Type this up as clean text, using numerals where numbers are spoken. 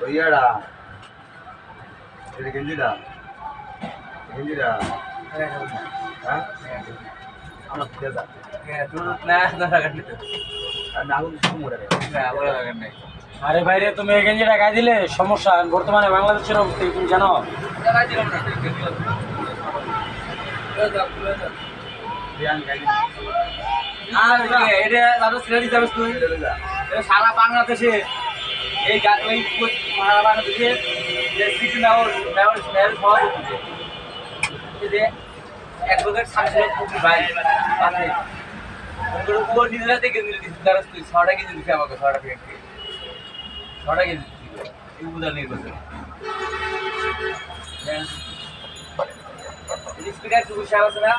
ওইয়াডা এটা গেঞ্জিটা হ্যাঁ আমার দেদা আরে ভাইরে তুমি এই গেঞ্জিটা গায়ে দিলে সমস্যা। বর্তমানে বাংলাদেশের অবস্থা কি তুমি জানো? সারা বাংলাদেশে এই সারা বাংলাদেশে অ্যাডভোকেট শামসুল হক ভাই উপর নিজেরাতে কেন্দ্র দিচ্ছে তারা ছটা কেজি দিচ্ছে আমাকে ছটা কেজি এই উদার নির্বাচন স্পিকার আছে না